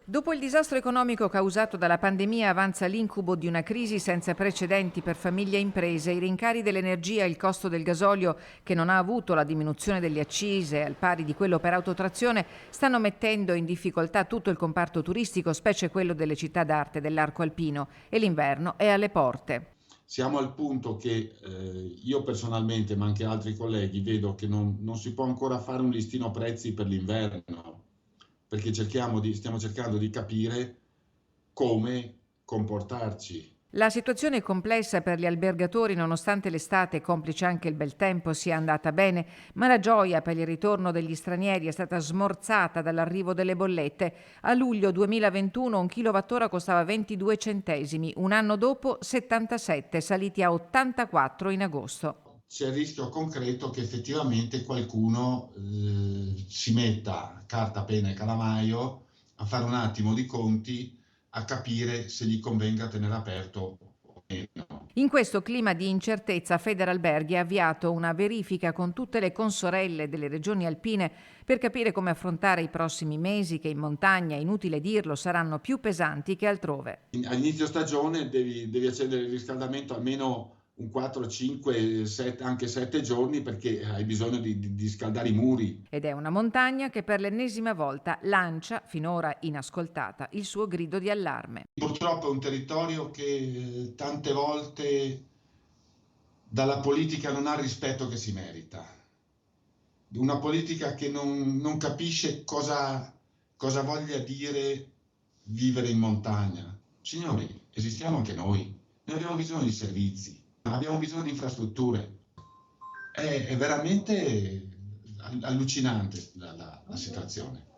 Dopo il disastro economico causato dalla pandemia avanza l'incubo di una crisi senza precedenti per famiglie e imprese. I rincari dell'energia e il costo del gasolio, che non ha avuto la diminuzione delle accise al pari di quello per autotrazione, stanno mettendo in difficoltà tutto il comparto turistico, specie quello delle città d'arte dell'arco alpino, e l'inverno è alle porte. Siamo al punto che io personalmente, ma anche altri colleghi, vedo che non si può ancora fare un listino prezzi per l'inverno, perché stiamo cercando di capire come comportarci. La situazione è complessa per gli albergatori, nonostante l'estate, complice anche il bel tempo, sia andata bene, ma la gioia per il ritorno degli stranieri è stata smorzata dall'arrivo delle bollette. A luglio 2021 un kilowattora costava 22 centesimi, un anno dopo 77, saliti a 84 in agosto. C'è il rischio concreto che effettivamente qualcuno si metta carta, penna e calamaio a fare un attimo di conti, a capire se gli convenga tenere aperto o meno. In questo clima di incertezza, Federalberghi ha avviato una verifica con tutte le consorelle delle regioni alpine per capire come affrontare i prossimi mesi che in montagna, inutile dirlo, saranno più pesanti che altrove. All'inizio stagione devi accendere il riscaldamento almeno un 4, 5, 7, anche 7 giorni perché hai bisogno di scaldare i muri. Ed è una montagna che per l'ennesima volta lancia, finora inascoltata, il suo grido di allarme. Purtroppo è un territorio che tante volte dalla politica non ha il rispetto che si merita. Una politica che non capisce cosa voglia dire vivere in montagna. Signori, esistiamo anche noi. Noi abbiamo bisogno di servizi, abbiamo bisogno di infrastrutture. È veramente allucinante la situazione.